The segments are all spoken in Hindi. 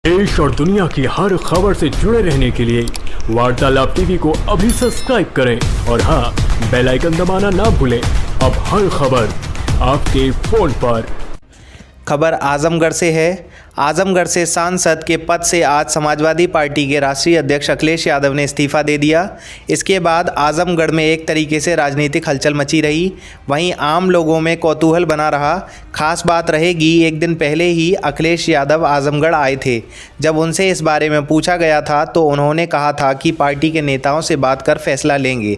देश और दुनिया की हर खबर से जुड़े रहने के लिए वार्तालाप टीवी को अभी सब्सक्राइब करें और हाँ, बेल आइकन दबाना ना भूलें। अब हर खबर आपके फोन पर। खबर आजमगढ़ से है। आजमगढ़ से सांसद के पद से आज समाजवादी पार्टी के राष्ट्रीय अध्यक्ष अखिलेश यादव ने इस्तीफा दे दिया। इसके बाद आजमगढ़ में एक तरीके से राजनीतिक हलचल मची रही। वहीं आम लोगों में कौतूहल बना रहा। खास बात रहेगी, एक दिन पहले ही अखिलेश यादव आजमगढ़ आए थे। जब उनसे इस बारे में पूछा गया था तो उन्होंने कहा था कि पार्टी के नेताओं से बात कर फैसला लेंगे।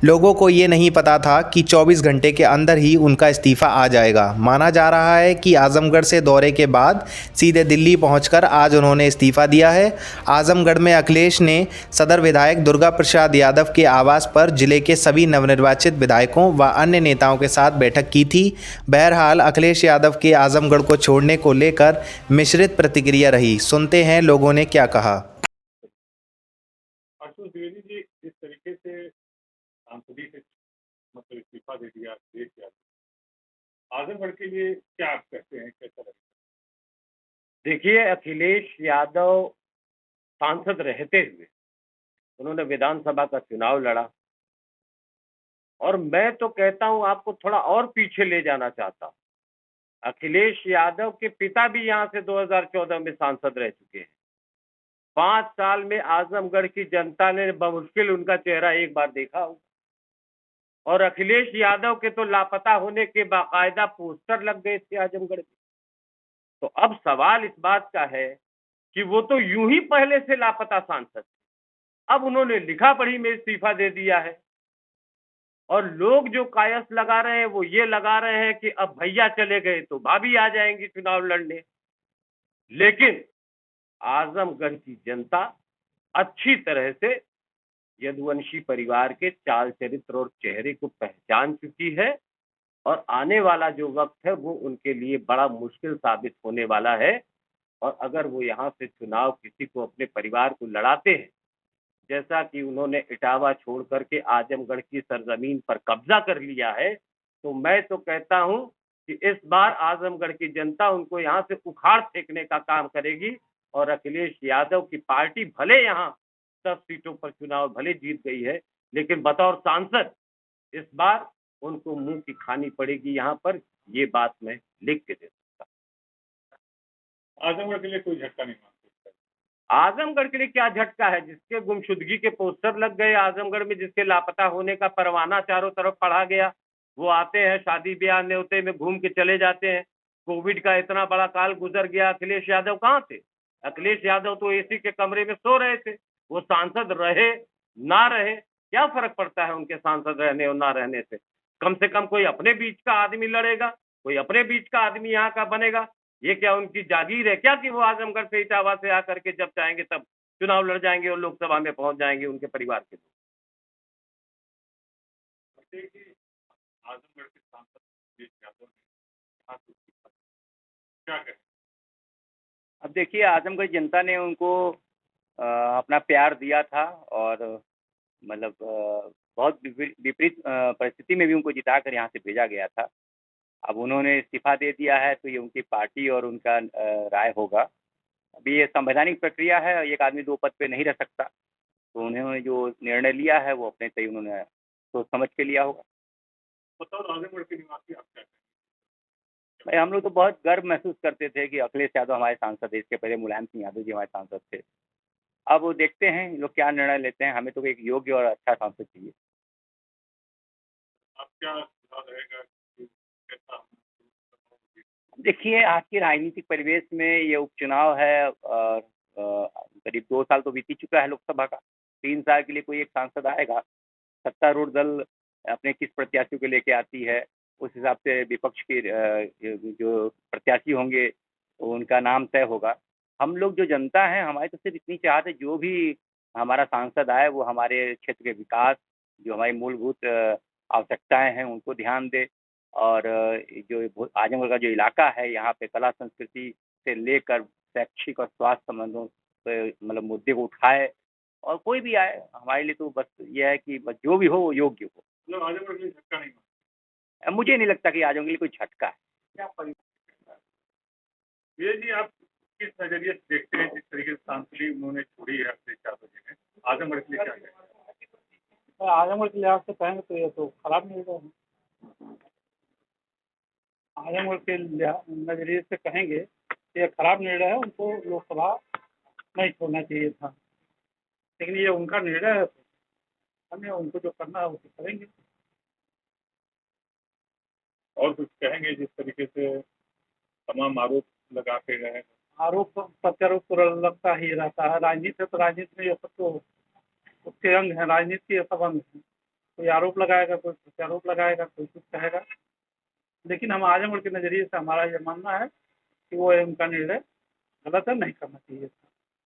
लोगों को ये नहीं पता था कि 24 घंटे के अंदर ही उनका इस्तीफा आ जाएगा। माना जा रहा है कि आजमगढ़ से दौरे के बाद सीधे दिल्ली पहुंचकर आज उन्होंने इस्तीफा दिया है। आजमगढ़ में अखिलेश ने सदर विधायक दुर्गा प्रसाद यादव के आवास पर जिले के सभी नवनिर्वाचित विधायकों व अन्य नेताओं के साथ बैठक की थी। बहरहाल अखिलेश यादव के आजमगढ़ को छोड़ने को लेकर मिश्रित प्रतिक्रिया रही। सुनते हैं लोगों ने क्या कहा। आशुतोष द्विवेदी जी, जिस तरीके से सांसदी से मतलब इस्तीफा दे दिया अखिलेश यादव, आजमगढ़ के लिए क्या आप कहते हैं, कैसा लगता है? देखिए, अखिलेश यादव सांसद रहते हुए उन्होंने विधानसभा का चुनाव लड़ा और मैं तो कहता हूं, आपको थोड़ा और पीछे ले जाना चाहता हूं। अखिलेश यादव के पिता भी यहां से 2014 में सांसद रह चुके हैं। 5 साल में आजमगढ़ की जनता ने बमुश्किल उनका चेहरा एक बार देखा होगा और अखिलेश यादव के तो लापता होने के बाकायदा पोस्टर लग गए थे आजमगढ़ में। तो अब सवाल इस बात का है कि वो तो यूं ही पहले से लापता सांसद थे, अब उन्होंने लिखा पढ़ी में इस्तीफा दे दिया है और लोग जो कायस लगा रहे हैं वो ये लगा रहे हैं कि अब भैया चले गए तो भाभी आ जाएंगी चुनाव लड़ने। लेकिन आजमगढ़ की जनता अच्छी तरह से यदुवंशी परिवार के चाल चरित्र और चेहरे को पहचान चुकी है और आने वाला जो वक्त है वो उनके लिए बड़ा मुश्किल साबित होने वाला है। और अगर वो यहाँ से चुनाव किसी को अपने परिवार को लड़ाते हैं, जैसा कि उन्होंने इटावा छोड़ करके आजमगढ़ की सरजमीन पर कब्जा कर लिया है, तो मैं तो कहता हूं कि इस बार आजमगढ़ की जनता उनको यहाँ से उखाड़ फेंकने का काम करेगी और अखिलेश यादव की पार्टी भले यहाँ 10 सीटों पर चुनाव भले जीत गई है, लेकिन बतौर सांसद इस बार उनको मुंह की खानी पड़ेगी यहाँ पर। ये बात मैं लिख के दे सकता हूं। आजमगढ़ के लिए कोई झटका नहीं मानते? आजमगढ़ के लिए क्या झटका है? जिसके गुमशुदगी के पोस्टर लग गए आजमगढ़ में, जिसके लापता होने का परवाना चारों तरफ पढ़ा गया, वो आते हैं शादी ब्याह न्योते में घूम के चले जाते हैं। कोविड का इतना बड़ा काल गुजर गया, अखिलेश यादव कहाँ थे? अखिलेश यादव तो एसी के कमरे में सो रहे थे। वो सांसद रहे ना रहे, क्या फर्क पड़ता है उनके सांसद रहने और ना रहने से? कम से कम कोई अपने बीच का आदमी लड़ेगा, कोई अपने बीच का आदमी यहाँ का बनेगा। ये क्या उनकी जागीर है क्या कि वो आजमगढ़ से इटावा से आकर के जब चाहेंगे तब चुनाव लड़ जाएंगे और लोकसभा में पहुंच जाएंगे उनके परिवार के लोग? देखिए, आजमगढ़ के सांसद अखिलेश यादव ने यहाँ से इस्तीफा दिया। क्या कहें? अब देखिए, आजमगढ़ जनता ने उनको अपना प्यार दिया था और मतलब बहुत विपरीत परिस्थिति में भी उनको जिताकर यहाँ से भेजा गया था। अब उन्होंने इस्तीफा दे दिया है तो ये उनकी पार्टी और उनका राय होगा। अभी ये संवैधानिक प्रक्रिया है, एक आदमी 2 पद पे नहीं रह सकता, तो उन्होंने जो निर्णय लिया है वो अपने तय उन्होंने सोच समझ के लिया होगा। बतौर आजमगढ़ के निवासी आप क्या कहें? भाई, हम लोग तो बहुत गर्व महसूस करते थे कि अखिलेश यादव हमारे सांसद थे। इसके पहले मुलायम सिंह यादव जी हमारे सांसद थे। अब वो देखते हैं लोग क्या निर्णय लेते हैं। हमें तो एक योग्य और अच्छा सांसद चाहिए। आप क्या सुझाव रहेगा कि कैसा देखिए, आज के राजनीतिक परिवेश में ये उपचुनाव है और करीब 2 साल तो बीत ही चुका है लोकसभा का। 3 साल के लिए कोई एक सांसद आएगा, सत्तारूढ़ दल अपने किस प्रत्याशी को लेके आती है, उस हिसाब से विपक्ष के जो प्रत्याशी होंगे उनका नाम तय होगा। हम लोग जो जनता है, हमारी तो सिर्फ इतनी चाहत है जो भी हमारा सांसद आए वो हमारे क्षेत्र के विकास, जो हमारी मूलभूत आवश्यकताएं हैं उनको ध्यान दे और जो आजमगढ़ का जो इलाका है यहाँ पे कला संस्कृति से लेकर शैक्षिक और स्वास्थ्य संबंधों पे मतलब मुद्दे को उठाए और कोई भी आए हमारे लिए तो बस ये है कि बस जो भी हो वो योग्य हो। मतलब आजमगढ़ के लिए झटका नहीं मानते? मुझे नहीं लगता कि आजमगढ़ के लिए कोई झटका है। क्या परिस्थिति है? ये जी, आप किस नजरिए से देखते हैं जिस उन्होंने छोड़ी है अखिलेश यादव जी ने, आजमगढ़ के लिए क्या कहेंगे? तो आजमगढ़ के लिहाज से कहेंगे तो ये तो खराब निर्णय है। आजमगढ़ के नजरिए से कहेंगे कि ये खराब निर्णय है, उनको लोकसभा नहीं छोड़ना चाहिए था, लेकिन ये उनका निर्णय है, अन्य उनको जो करना है उसे करेंगे। और कुछ कहेंगे जिस तरीके से तमाम आरोप लगाते रहे? आरोप प्रत्यारोप तो लगता ही रहता है, राजनीति है तो राजनीति में ये सब तो उसके अंग है, राजनीति के ये सब अंग है। कोई आरोप लगाएगा, कोई प्रत्यारोप लगाएगा, कोई कुछ कहेगा, लेकिन हम आजमगढ़ के नजरिए से हमारा ये मानना है कि वो उनका निर्णय गलत है, नहीं करना चाहिए था।